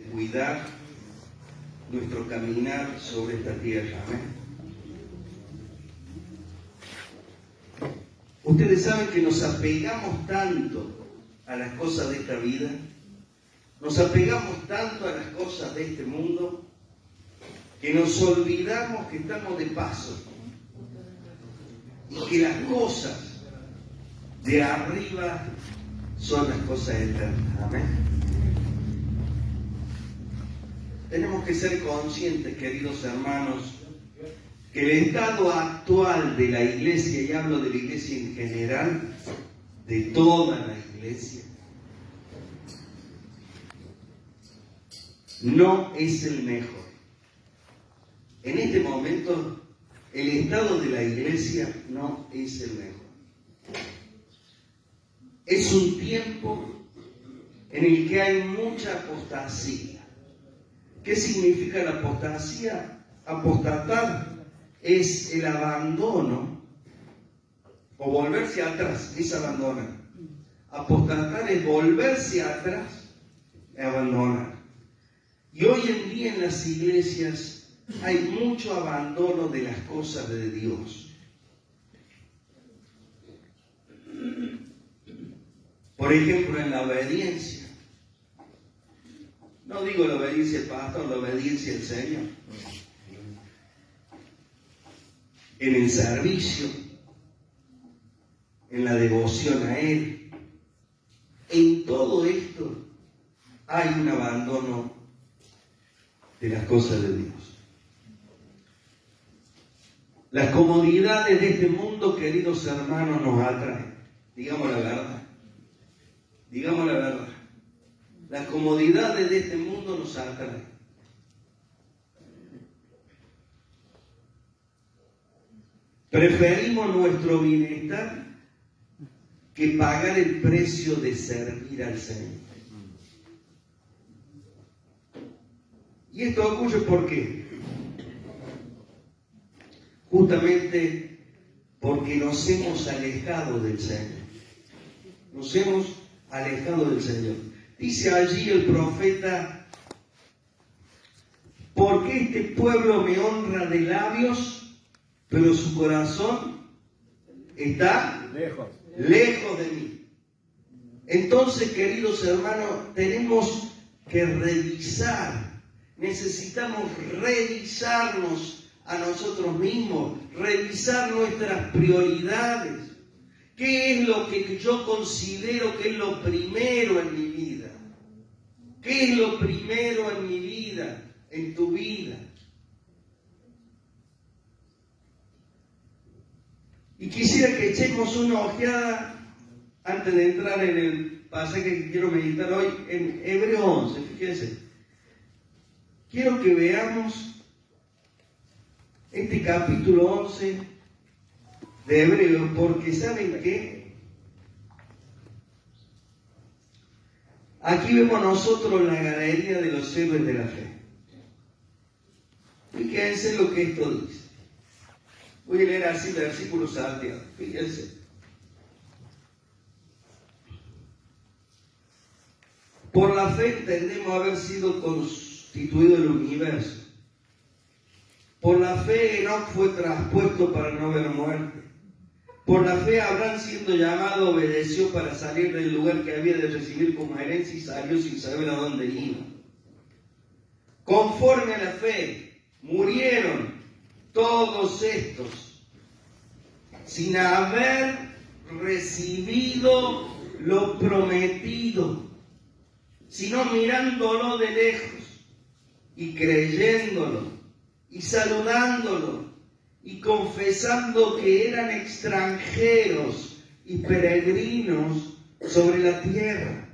cuidar nuestro caminar sobre esta tierra. Amén. Ustedes saben que nos apegamos tanto a las cosas de esta vida, nos apegamos tanto a las cosas de este mundo, que nos olvidamos que estamos de paso y que las cosas de arriba son las cosas eternas. Amén. Tenemos que ser conscientes, queridos hermanos, que el estado actual de la iglesia, y hablo de la iglesia en general, de toda la iglesia, no es el mejor. En este momento, el estado de la iglesia no es el mejor. Es un tiempo en el que hay mucha apostasía. ¿Qué significa la apostasía? Apostatar es el abandono o volverse atrás, es abandonar. Apostatar es volverse atrás y abandonar. Y hoy en día en las iglesias hay mucho abandono de las cosas de Dios. Por ejemplo, en la obediencia. No digo la obediencia al pastor, la obediencia al Señor. En el servicio, en la devoción a Él. En todo esto hay un abandono de las cosas de Dios. Las comodidades de este mundo, queridos hermanos, nos atraen. Digamos la verdad. Digamos la verdad. Las comodidades de este mundo nos atraen. Preferimos nuestro bienestar que pagar el precio de servir al Señor. Y esto ocurre ¿por qué? Justamente porque nos hemos alejado del Señor. Nos hemos alejado del Señor. Dice allí el profeta: porque este pueblo me honra de labios, pero su corazón está lejos de mí. Entonces, queridos hermanos, tenemos que revisar, necesitamos revisarnos a nosotros mismos, revisar nuestras prioridades. ¿Qué es lo que yo considero que es lo primero en mi vida? ¿Qué es lo primero en mi vida, en tu vida? Y quisiera que echemos una ojeada antes de entrar en el pasaje que quiero meditar hoy, en Hebreos 11. Fíjense, quiero que veamos este capítulo 11 de Hebreos, porque ¿saben qué? Aquí vemos nosotros la galería de los héroes de la fe. Fíjense lo que esto dice. Voy a leer así versículos salteados. Fíjense. Por la fe entendemos haber sido constituido el universo. Por la fe Enoc fue traspuesto para no ver muerte. Por la fe Abraham, siendo llamado, obedeció para salir del lugar que había de recibir como herencia y salió sin saber a dónde iba. Conforme a la fe murieron todos estos sin haber recibido lo prometido, sino mirándolo de lejos y creyéndolo y saludándolo y confesando que eran extranjeros y peregrinos sobre la tierra.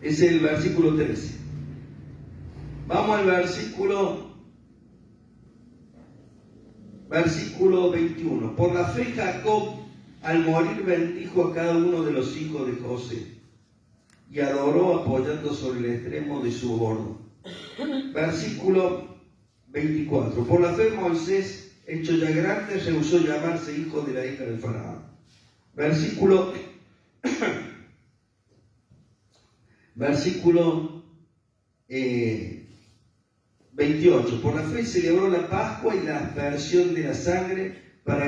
Ese es el versículo 13. Vamos al versículo 21. Por la fe Jacob, al morir, bendijo a cada uno de los hijos de José y adoró apoyando sobre el extremo de su bordo. Versículo 24. Por la fe Moisés, hecho ya grande, rehusó llamarse hijo de la hija del faraón. Versículo Versículo 28. Por la fe celebró la Pascua y la aspersión de la sangre para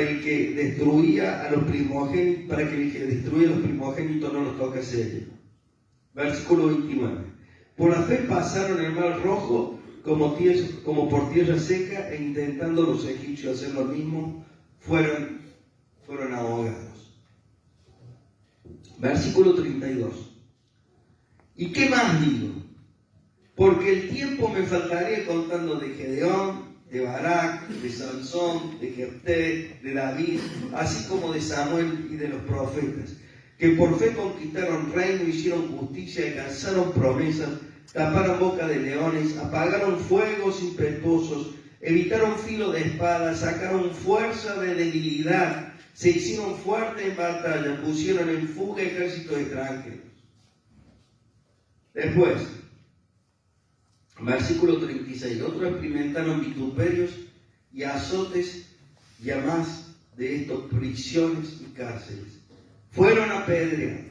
el que destruía a los primogénitos, para que el que destruía a los primogénitos no los tocase ellos. Versículo 29. Por la fe pasaron el mar rojo como por tierra seca, e intentando los egipcios hacer lo mismo, fueron ahogados. Versículo 32. ¿Y qué más digo? Porque el tiempo me faltaría contando de Gedeón, de Barak, de Sansón, de Jefté, de David, así como de Samuel y de los profetas, que por fe conquistaron reino, hicieron justicia, alcanzaron promesas, taparon boca de leones, apagaron fuegos impetuosos, evitaron filo de espada, sacaron fuerza de debilidad, se hicieron fuertes en batalla, pusieron en fuga ejércitos extranjeros. Después, versículo 36, otros experimentaron vituperios y azotes, y además de esto prisiones y cárceles. Fueron apedreados,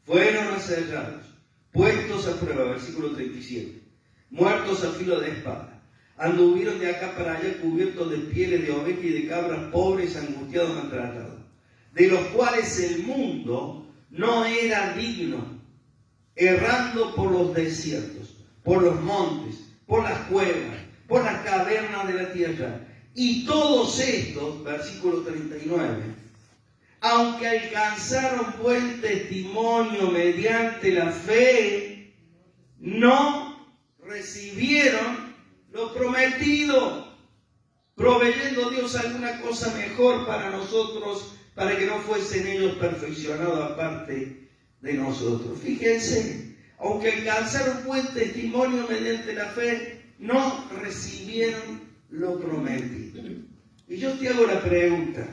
fueron asellados, puestos a prueba, versículo 37, muertos a filo de espada, anduvieron de acá para allá cubiertos de pieles de oveja y de cabras, pobres, angustiados, maltratados, de los cuales el mundo no era digno, errando por los desiertos, por los montes, por las cuevas, por las cavernas de la tierra. Y todos estos, versículo 39, aunque alcanzaron buen testimonio mediante la fe, no recibieron lo prometido, proveyendo Dios alguna cosa mejor para nosotros, para que no fuesen ellos perfeccionados aparte de nosotros. Fíjense, aunque alcanzaron buen testimonio mediante la fe, no recibieron lo prometido. Y yo te hago la pregunta,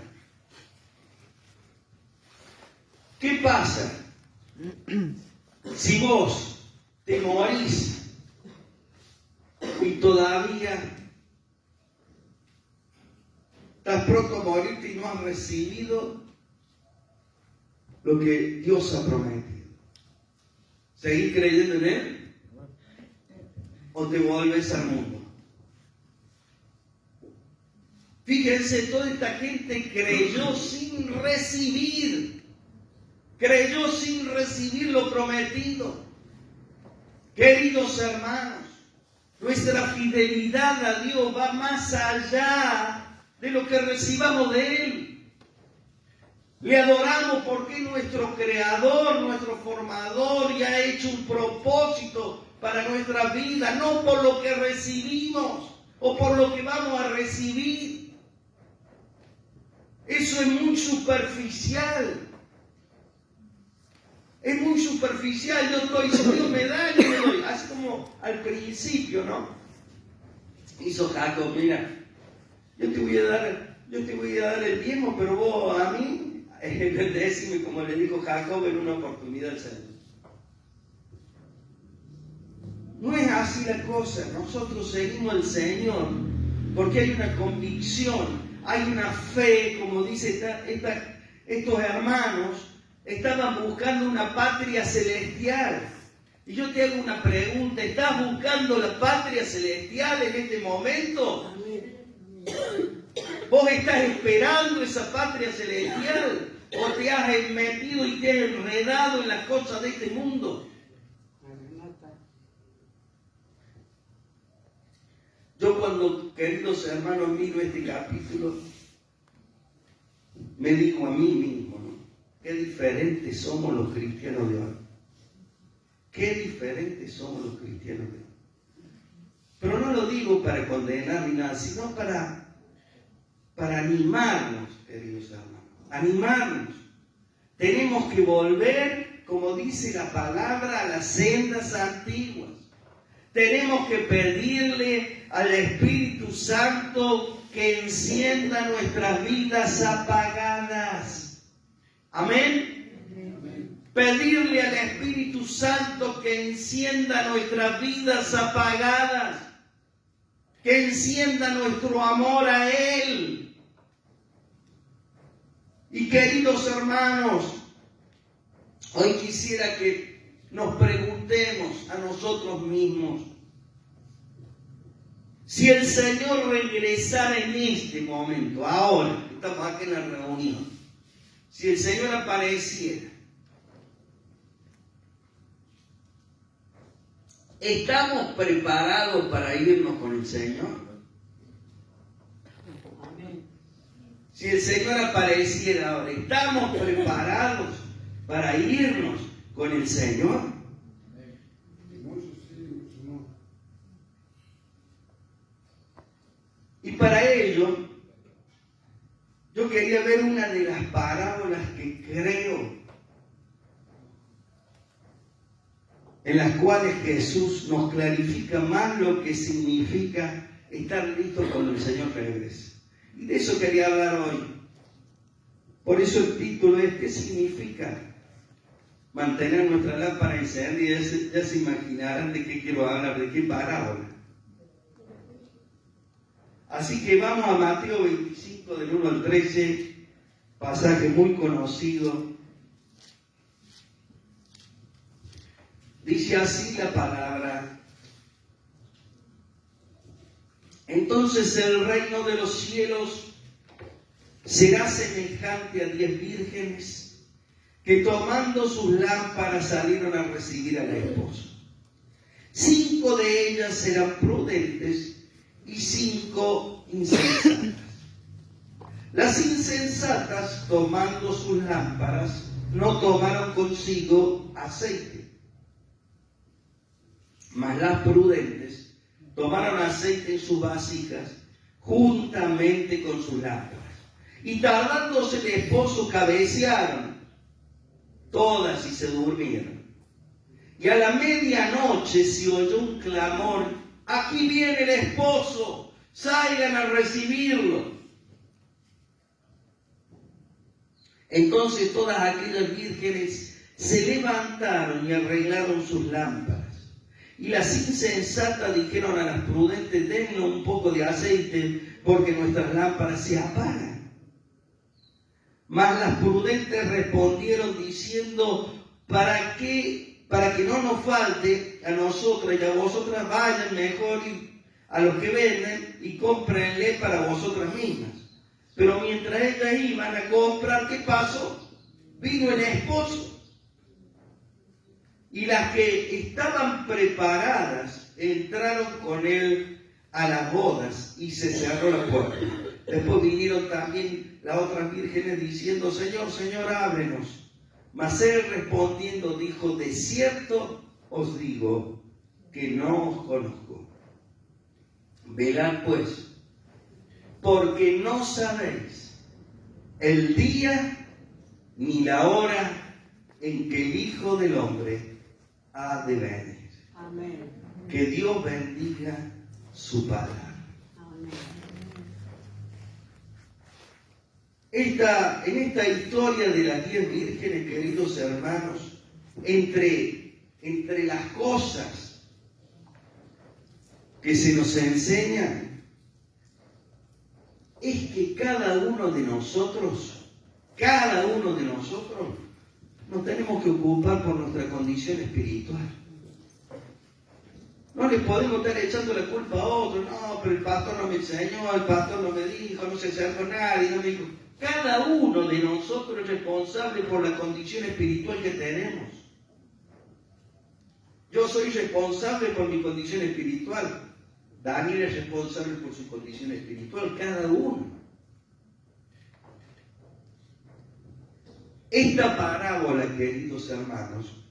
¿qué pasa si vos te morís y todavía estás pronto a morirte y no has recibido lo que Dios ha prometido? ¿Seguís creyendo en Él? ¿O te vuelves al mundo? Fíjense, toda esta gente creyó sin recibir lo prometido. Queridos hermanos, nuestra fidelidad a Dios va más allá de lo que recibamos de Él. Le adoramos porque es nuestro creador, nuestro formador, y ha hecho un propósito para nuestra vida, no por lo que recibimos o por lo que vamos a recibir. Eso es muy superficial. Es muy superficial. Yo estoy, si Dios me da, yo me doy. Así como al principio, ¿no? Hizo Jacob, mira, yo te voy a dar el diezmo, pero vos a mí, bendecime, como le dijo Jacob en una oportunidad al Señor. No es así la cosa. Nosotros seguimos al Señor porque hay una convicción, hay una fe, como dice estos hermanos, estaban buscando una patria celestial. Y yo te hago una pregunta, ¿estás buscando la patria celestial en este momento? ¿Vos estás esperando esa patria celestial? ¿O te has metido y te has enredado en las cosas de este mundo? Yo cuando, queridos hermanos, miro este capítulo, me digo a mí mismo, ¿no? Qué diferentes somos los cristianos de hoy. Qué diferentes somos los cristianos de hoy. Pero no lo digo para condenar ni nada, sino para animarnos, queridos hermanos. Animarnos. Tenemos que volver, como dice la palabra, a las sendas antiguas. Tenemos que pedirle al Espíritu Santo que encienda nuestras vidas apagadas. Amén. Pedirle al Espíritu Santo que encienda nuestras vidas apagadas, que encienda nuestro amor a Él. Y queridos hermanos, hoy quisiera que nos preguntemos a nosotros mismos, si el Señor regresara en este momento, ahora, estamos aquí en la reunión, si el Señor apareciera, ¿estamos preparados para irnos con el Señor? Si el Señor apareciera ahora, ¿estamos preparados para irnos con el Señor? Y para ello, yo quería ver una de las parábolas que creo, en las cuales Jesús nos clarifica más lo que significa estar listos cuando el Señor regrese. Y de eso quería hablar hoy. Por eso el título es ¿qué significa mantener nuestra lámpara encendida? Ya se imaginarán de qué quiero hablar, de qué parábola. Así que vamos a Mateo 25, del 1 al 13, pasaje muy conocido. Dice así la palabra: entonces el reino de los cielos será semejante a 10 vírgenes que tomando sus lámparas salieron a recibir al esposo. 5 de ellas serán prudentes y 5 insensatas. Las insensatas, tomando sus lámparas, no tomaron consigo aceite, mas las prudentes tomaron aceite en sus vasijas juntamente con sus lámparas. Y tardándose el esposo, cabecearon todas y se durmieron. Y a la medianoche se oyó un clamor: aquí viene el esposo, salgan a recibirlo. Entonces todas aquellas vírgenes se levantaron y arreglaron sus lámparas. Y las insensatas dijeron a las prudentes: dennos un poco de aceite, porque nuestras lámparas se apagan. Mas las prudentes respondieron diciendo: para que no nos falte a nosotras y a vosotras, vayan mejor a los que venden y cómprenle para vosotras mismas. Pero mientras ellas iban a comprar, ¿qué pasó? Vino el esposo. Y las que estaban preparadas entraron con él a las bodas y se cerró la puerta. Después vinieron también las otras vírgenes diciendo: Señor, Señor, ábrenos. Mas él respondiendo dijo: de cierto os digo que no os conozco. Velad pues, porque no sabéis el día ni la hora en que el Hijo del Hombre ha de venir. Amén. Que Dios bendiga su palabra. Amén. En esta historia de las 10 vírgenes, queridos hermanos, entre las cosas que se nos enseñan, es que cada uno de nosotros, nos tenemos que ocupar por nuestra condición espiritual. No le podemos estar echando la culpa a otro. No, pero el pastor no me enseñó, el pastor no me dijo, no se acercó nadie, no me dijo. Cada uno de nosotros es responsable por la condición espiritual que tenemos. Yo soy responsable por mi condición espiritual. Daniel es responsable por su condición espiritual, cada uno. Esta parábola, queridos hermanos,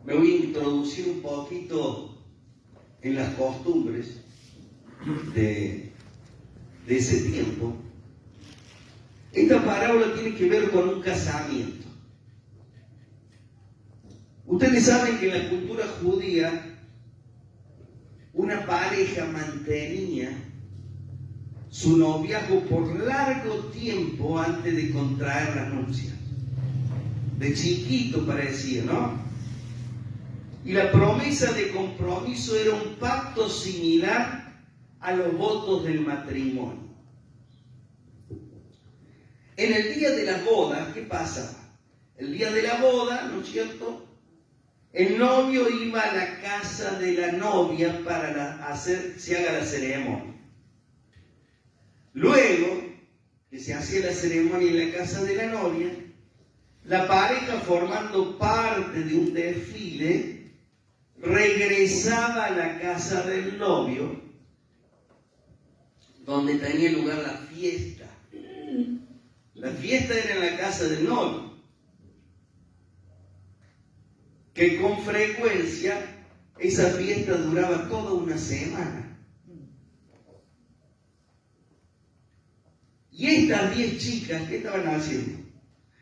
me voy a introducir un poquito en las costumbres de ese tiempo. Esta parábola tiene que ver con un casamiento. Ustedes saben que en la cultura judía una pareja mantenía su noviazgo por largo tiempo antes de contraer las nupcias. De chiquito parecía, ¿no? Y la promesa de compromiso era un pacto similar a los votos del matrimonio. En el día de las bodas, ¿qué pasaba? el día de la boda, ¿no es cierto? El novio iba a la casa de la novia para se haga la ceremonia. Luego que se hacía la ceremonia en la casa de la novia, la pareja, formando parte de un desfile, regresaba a la casa del novio, donde tenía lugar la fiesta. La fiesta era en la casa del novio, que con frecuencia esa fiesta duraba toda una semana. Y estas 10 chicas, ¿qué estaban haciendo?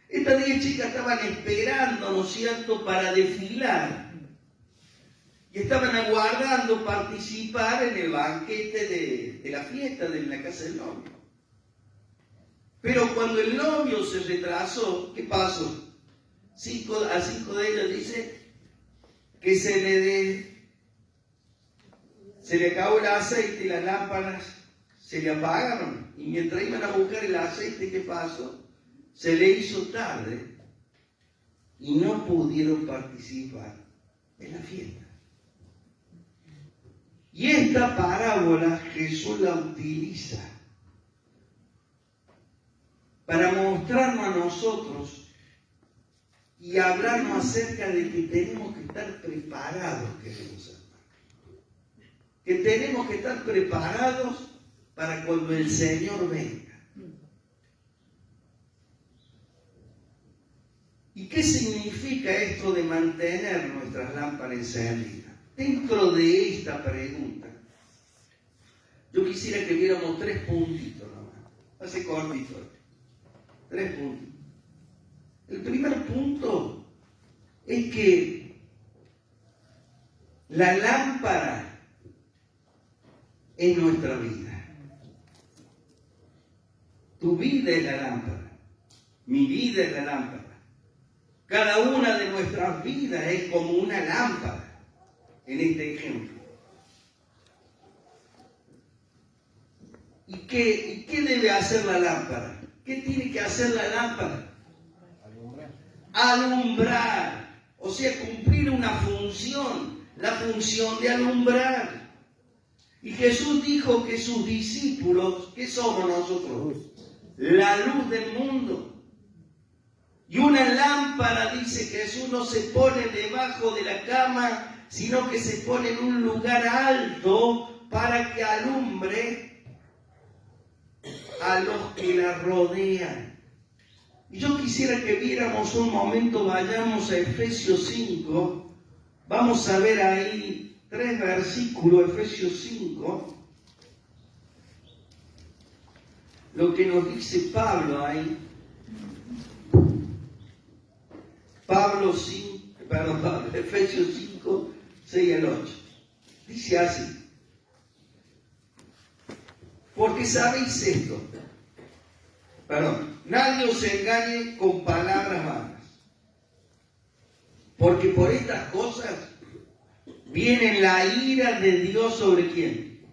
Estas 10 chicas estaban esperando, ¿no es cierto?, para desfilar. Y estaban aguardando participar en el banquete de la fiesta de la casa del novio. Pero cuando el novio se retrasó, ¿qué pasó? A 5 de ellas dice que se le acabó el aceite y las lámparas se le apagaron. Y mientras iban a buscar el aceite, ¿qué pasó? Se le hizo tarde y no pudieron participar en la fiesta. Y esta parábola Jesús la utiliza para mostrarnos a nosotros y hablarnos acerca de que tenemos que estar preparados, queridos hermanos. Que tenemos que estar preparados para cuando el Señor venga. ¿Y qué significa esto de mantener nuestras lámparas encendidas? Dentro de esta pregunta, yo quisiera que viéramos 3 puntitos nomás. Hace cortito. 3 puntos. El primer punto es que la lámpara es nuestra vida. Tu vida es la lámpara. Mi vida es la lámpara. Cada una de nuestras vidas es como una lámpara, en este ejemplo. ¿Y qué debe hacer la lámpara? ¿Qué tiene que hacer la lámpara? Alumbrar. O sea, cumplir una función, la función de alumbrar. Y Jesús dijo que sus discípulos, ¿qué somos nosotros? La luz del mundo. Y una lámpara, dice Jesús, no se pone debajo de la cama, sino que se pone en un lugar alto para que alumbre a los que la rodean. Y yo quisiera que viéramos un momento, vayamos a Efesios 5, vamos a ver ahí 3 versículos, Efesios 5, lo que nos dice Pablo ahí. Efesios 5, 6 al 8. Dice así: porque sabéis esto, nadie os engañe con palabras vanas, porque por estas cosas viene la ira de Dios sobre ¿quién?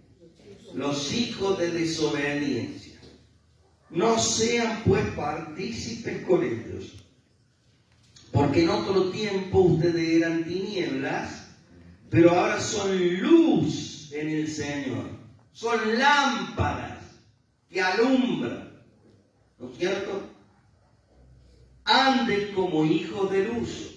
Los hijos de desobediencia. No sean pues partícipes con ellos. Porque en otro tiempo ustedes eran tinieblas, pero ahora son luz en el Señor. Son lámparas que alumbran, ¿no es cierto? Anden como hijos de luz.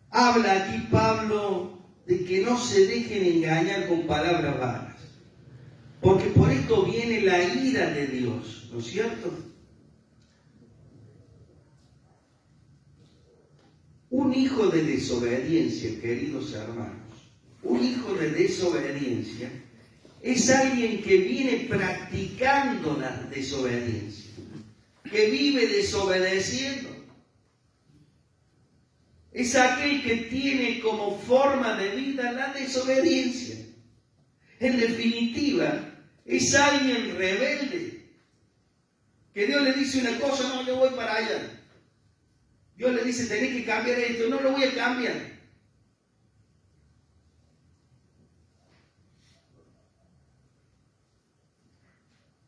Habla aquí Pablo de que no se dejen engañar con palabras vanas. Porque por esto viene la ira de Dios, ¿no es cierto? Un hijo de desobediencia, queridos hermanos, un hijo de desobediencia es alguien que viene practicando la desobediencia, que vive desobedeciendo. Es aquel que tiene como forma de vida la desobediencia. En definitiva, es alguien rebelde, que Dios le dice una cosa, no, yo voy para allá. Dios le dice, tenés que cambiar esto, no lo voy a cambiar.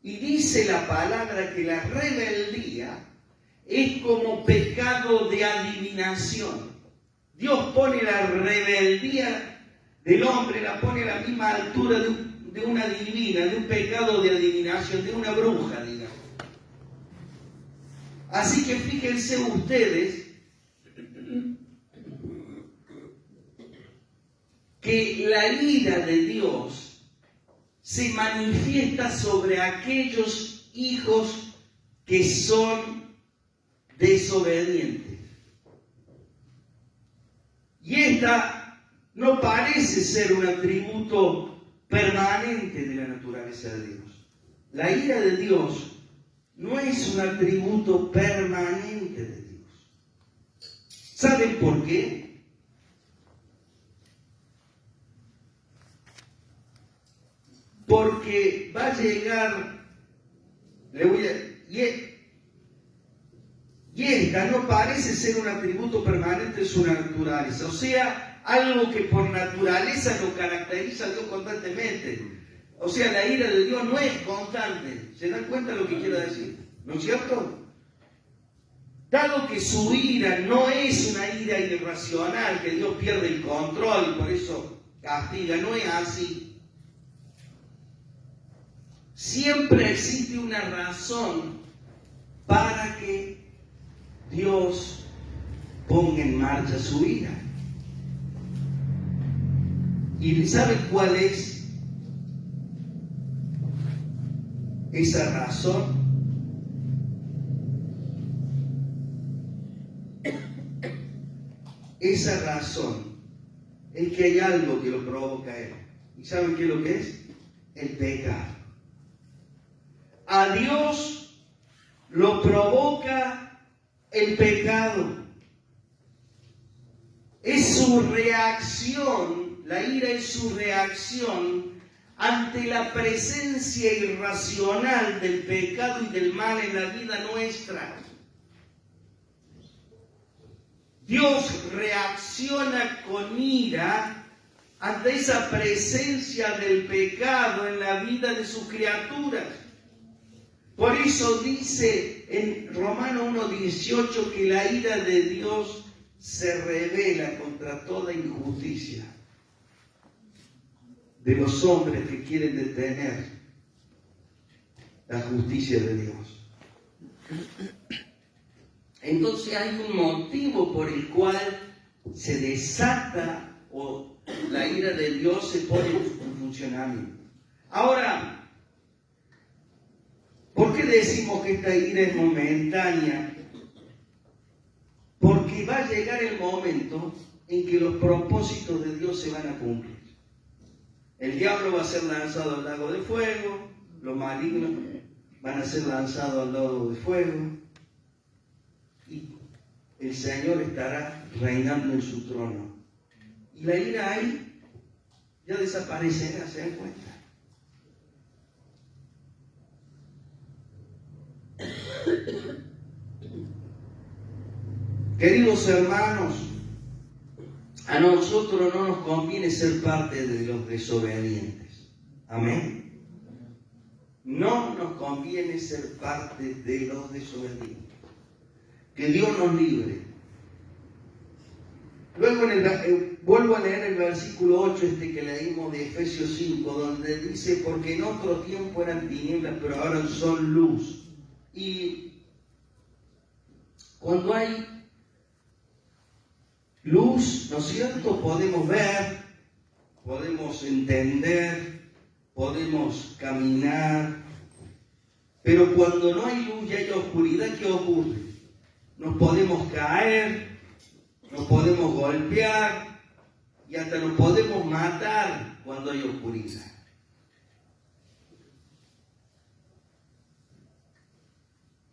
Y dice dice la palabra que la rebeldía es como pecado de adivinación. Dios pone la rebeldía del hombre, la pone a la misma altura de una adivina, de un pecado de adivinación, de una bruja, digamos. Así que fíjense ustedes que la ira de Dios se manifiesta sobre aquellos hijos que son desobedientes. Y esta no parece ser un atributo permanente de la naturaleza de Dios. La ira de Dios no es un atributo permanente de Dios. ¿Saben por qué? Porque va a llegar, y esta no parece ser un atributo permanente de su naturaleza, o sea, algo que por naturaleza lo caracteriza a Dios constantemente. O sea, la ira de Dios no es constante. ¿Se dan cuenta de lo que quiero decir? ¿No es cierto? Dado que su ira no es una ira irracional, que Dios pierde el control y por eso castiga, no es así. Siempre existe una razón para que Dios ponga en marcha su ira. ¿Y saben cuál es esa razón? Esa razón es que hay algo que lo provoca a él. ¿Y saben qué es lo que es? El pecado. A Dios lo provoca el pecado. Es su reacción, la ira es su reacción ante la presencia irracional del pecado y del mal en la vida nuestra. Dios reacciona con ira ante esa presencia del pecado en la vida de sus criaturas. Por eso dice en Romanos 1:18 que la ira de Dios se revela contra toda injusticia de los hombres que quieren detener la justicia de Dios. Entonces hay un motivo por el cual se desata o la ira de Dios se pone en funcionamiento. Ahora, ¿por qué decimos que esta ira es momentánea? Porque va a llegar el momento en que los propósitos de Dios se van a cumplir. El diablo va a ser lanzado al lago de fuego, los malignos van a ser lanzados al lago de fuego, y el Señor estará reinando en su trono. Y la ira ahí ya desaparecerá, ¿se dan cuenta? Queridos hermanos, a nosotros no nos conviene ser parte de los desobedientes. Amén. No nos conviene ser parte de los desobedientes. Que Dios nos libre. Luego vuelvo a leer el versículo 8 que leímos de Efesios 5, donde dice, porque en otro tiempo eran tinieblas, pero ahora son luz. Y cuando hay luz, ¿no es cierto? Podemos ver, podemos entender, podemos caminar, pero cuando no hay luz y hay oscuridad, ¿qué ocurre? Nos podemos caer, nos podemos golpear y hasta nos podemos matar cuando hay oscuridad.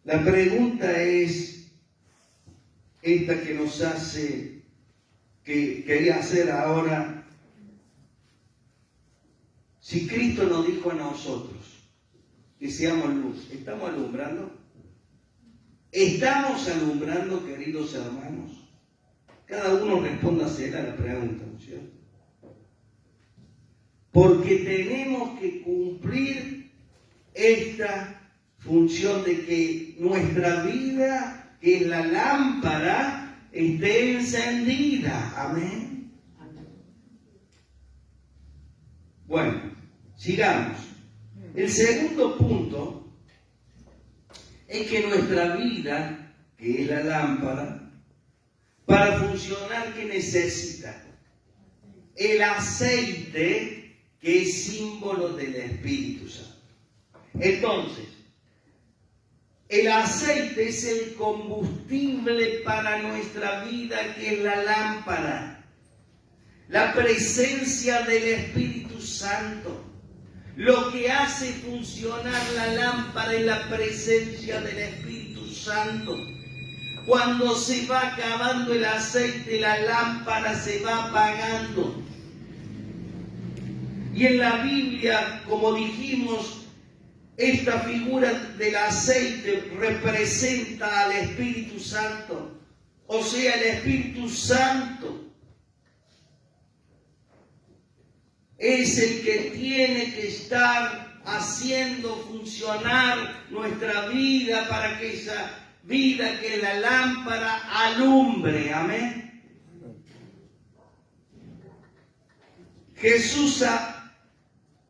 La pregunta es esta que nos hace, que quería hacer ahora. Si Cristo nos dijo a nosotros que seamos luz, ¿estamos alumbrando? ¿Estamos alumbrando, queridos hermanos? Cada uno respóndase a la pregunta, ¿no es cierto? Porque tenemos que cumplir esta función de que nuestra vida, que es la lámpara, esté encendida. Amén. Bueno, sigamos. El segundo punto es que nuestra vida, que es la lámpara, para funcionar, ¿qué necesita? El aceite, que es símbolo del Espíritu Santo. Entonces, el aceite es el combustible para nuestra vida, que es la lámpara. La presencia del Espíritu Santo. Lo que hace funcionar la lámpara es la presencia del Espíritu Santo. Cuando se va acabando el aceite, la lámpara se va apagando. Y en la Biblia, como dijimos, esta figura del aceite representa al Espíritu Santo. O sea, el Espíritu Santo es el que tiene que estar haciendo funcionar nuestra vida para que esa vida, que es la lámpara, alumbre. Amén. Jesús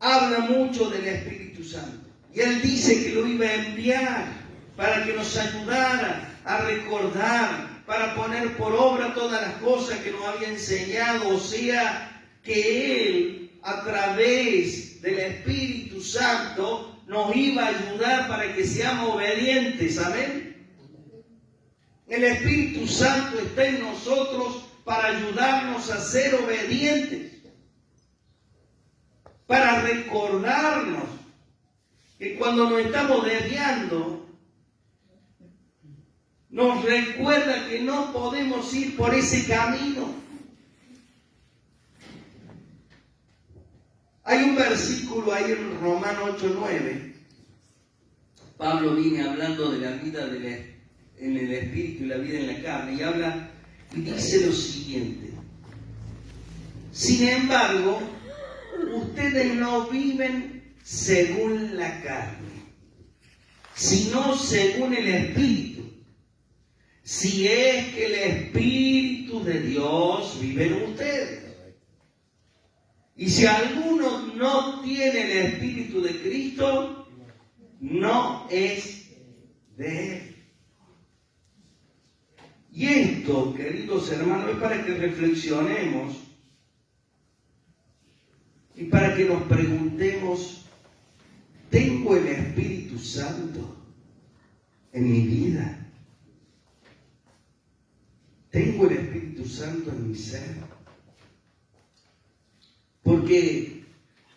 habla mucho del Espíritu Santo. Y Él dice que lo iba a enviar para que nos ayudara a recordar, para poner por obra todas las cosas que nos había enseñado. O sea, que Él, a través del Espíritu Santo, nos iba a ayudar para que seamos obedientes. Amén. El Espíritu Santo está en nosotros para ayudarnos a ser obedientes, para recordarnos que cuando nos estamos desviando, nos recuerda que no podemos ir por ese camino. Hay un versículo ahí en Romanos 8:9. Pablo viene hablando de la vida en el Espíritu y la vida en la carne, y habla y dice lo siguiente: sin embargo, ustedes no viven según la carne, sino según el Espíritu, si es que el Espíritu de Dios vive en ustedes. Y si alguno no tiene el Espíritu de Cristo, no es de Él. Y esto, queridos hermanos, es para que reflexionemos y para que nos preguntemos: ¿tengo el Espíritu Santo en mi vida? ¿Tengo el Espíritu Santo en mi ser? Porque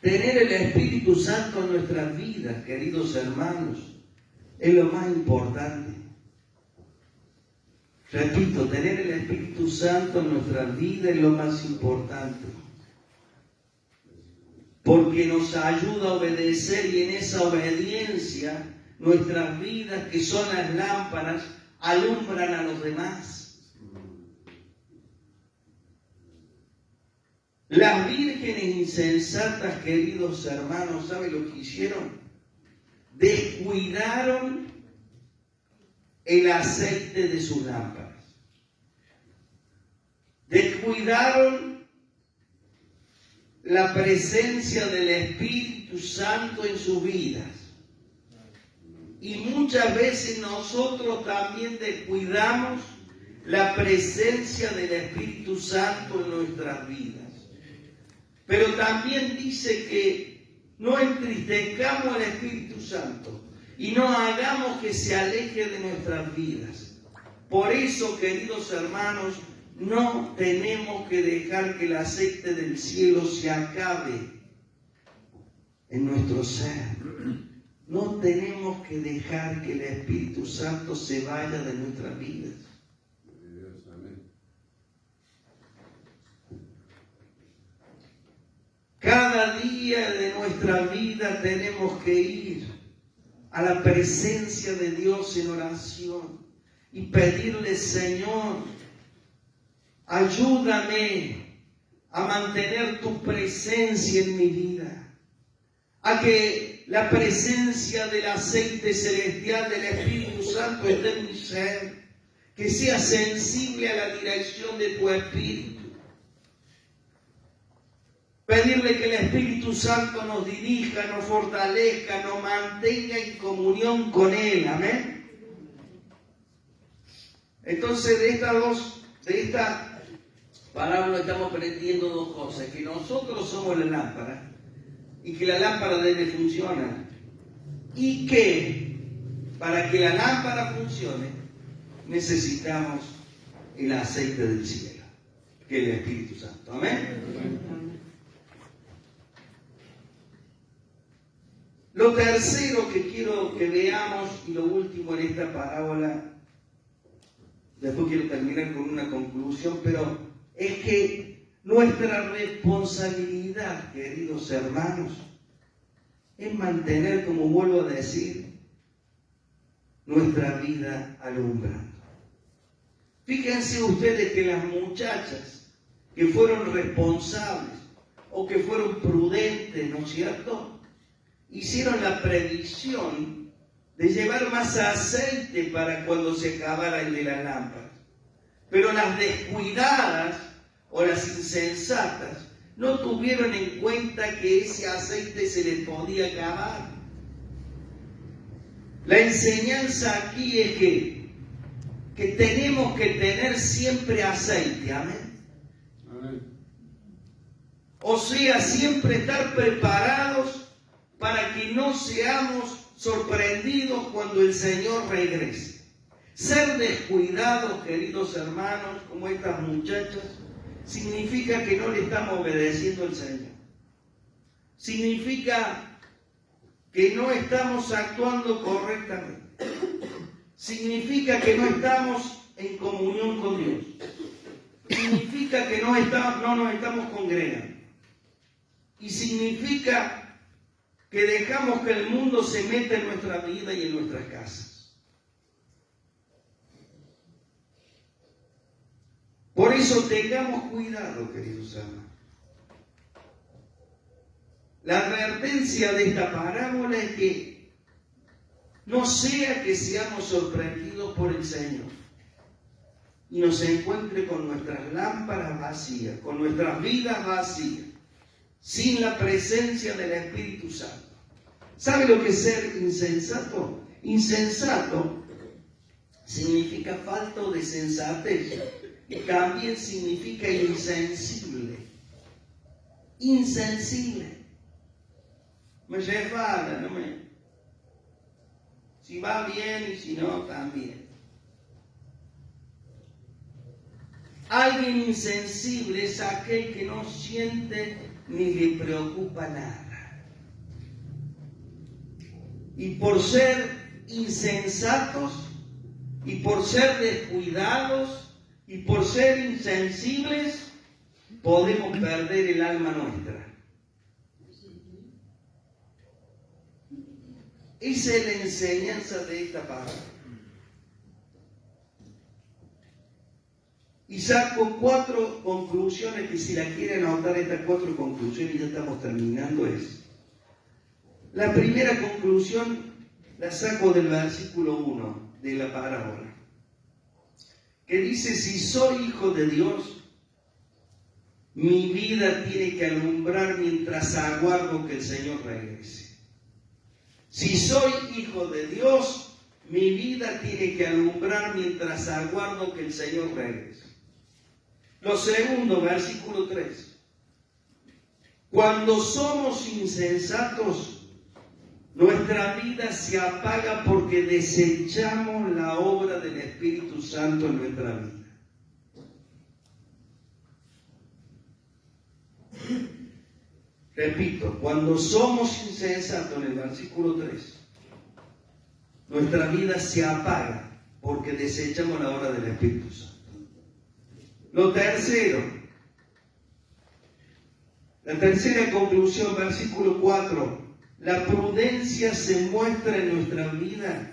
tener el Espíritu Santo en nuestras vidas, queridos hermanos, es lo más importante. Repito, tener el Espíritu Santo en nuestras vidas es lo más importante. Porque nos ayuda a obedecer, y en esa obediencia nuestras vidas, que son las lámparas, alumbran a los demás. Las vírgenes insensatas, queridos hermanos, ¿saben lo que hicieron? Descuidaron el aceite de sus lámparas. Descuidaron la presencia del Espíritu Santo en sus vidas. Y muchas veces nosotros también descuidamos la presencia del Espíritu Santo en nuestras vidas. Pero también dice que no entristezcamos al Espíritu Santo y no hagamos que se aleje de nuestras vidas. Por eso, queridos hermanos, no tenemos que dejar que el aceite del cielo se acabe en nuestro ser. No tenemos que dejar que el Espíritu Santo se vaya de nuestras vidas. Cada día de nuestra vida tenemos que ir a la presencia de Dios en oración y pedirle: Señor, ayúdame a mantener tu presencia en mi vida, a que la presencia del aceite celestial del Espíritu Santo esté en mi ser, que sea sensible a la dirección de tu Espíritu. Pedirle que el Espíritu Santo nos dirija, nos fortalezca, nos mantenga en comunión con Él. Amén. Entonces de esta parábola estamos aprendiendo dos cosas: que nosotros somos la lámpara y que la lámpara debe funcionar, y que para que la lámpara funcione necesitamos el aceite del cielo, que es el Espíritu Santo. Amén. Lo tercero que quiero que veamos, y lo último en esta parábola, después quiero terminar con una conclusión, pero es que nuestra responsabilidad, queridos hermanos, es mantener, como vuelvo a decir, nuestra vida alumbrando. Fíjense ustedes que las muchachas que fueron responsables o que fueron prudentes, ¿no es cierto?, hicieron la previsión de llevar más aceite para cuando se acabara el de las lámparas. Pero las descuidadas o las insensatas no tuvieron en cuenta que ese aceite se les podía acabar. La enseñanza aquí es que tenemos que tener siempre aceite. Amén. O sea, siempre estar preparados para que no seamos sorprendidos cuando el Señor regrese. Ser descuidados, queridos hermanos, como estas muchachas, significa que no le estamos obedeciendo al Señor. Significa que no estamos actuando correctamente. Significa que no estamos en comunión con Dios. Significa que no nos estamos congregando. Y significa que dejamos que el mundo se meta en nuestra vida y en nuestras casas. Por eso tengamos cuidado, queridos hermanos. La advertencia de esta parábola es que no sea que seamos sorprendidos por el Señor y nos encuentre con nuestras lámparas vacías, con nuestras vidas vacías, sin la presencia del Espíritu Santo. ¿Sabe lo que es ser insensato? Insensato significa falta de sensatez y también significa insensible. Insensible. Me resbala, no me... Si va bien y si no, también. Alguien insensible es aquel que no siente ni le preocupa nada. Y por ser insensatos, y por ser descuidados, y por ser insensibles, podemos perder el alma nuestra. Esa es la enseñanza de esta palabra. Y saco 4 conclusiones que, si la quieren anotar, estas 4 conclusiones, ya estamos terminando, es: la primera conclusión la saco del versículo 1 de la parábola, que dice: si soy hijo de Dios, mi vida tiene que alumbrar mientras aguardo que el Señor regrese. Si soy hijo de Dios, mi vida tiene que alumbrar mientras aguardo que el Señor regrese. Lo segundo, versículo 3. Cuando somos insensatos, nuestra vida se apaga porque desechamos la obra del Espíritu Santo en nuestra vida. Repito, cuando somos insensatos, en el versículo 3, nuestra vida se apaga porque desechamos la obra del Espíritu Santo. Lo tercero, la tercera conclusión, versículo 4, la prudencia se muestra en nuestra vida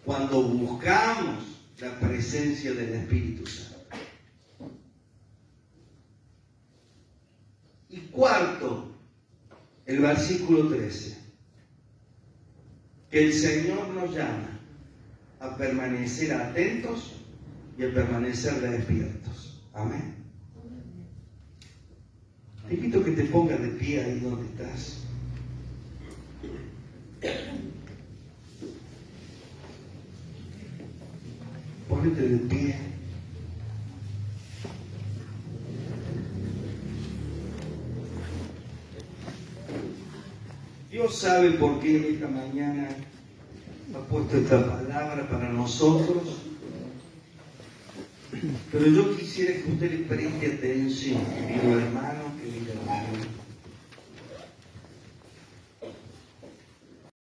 cuando buscamos la presencia del Espíritu Santo. Y cuarto, el versículo 13. que el Señor nos llama a permanecer atentos y a permanecer despiertos. Amén. Te invito a que te pongas de pie ahí donde estás. Ponete de pie. Dios sabe por qué esta mañana ha puesto esta palabra para nosotros, pero yo quisiera que usted le preste atención, querido hermano, querida hermana.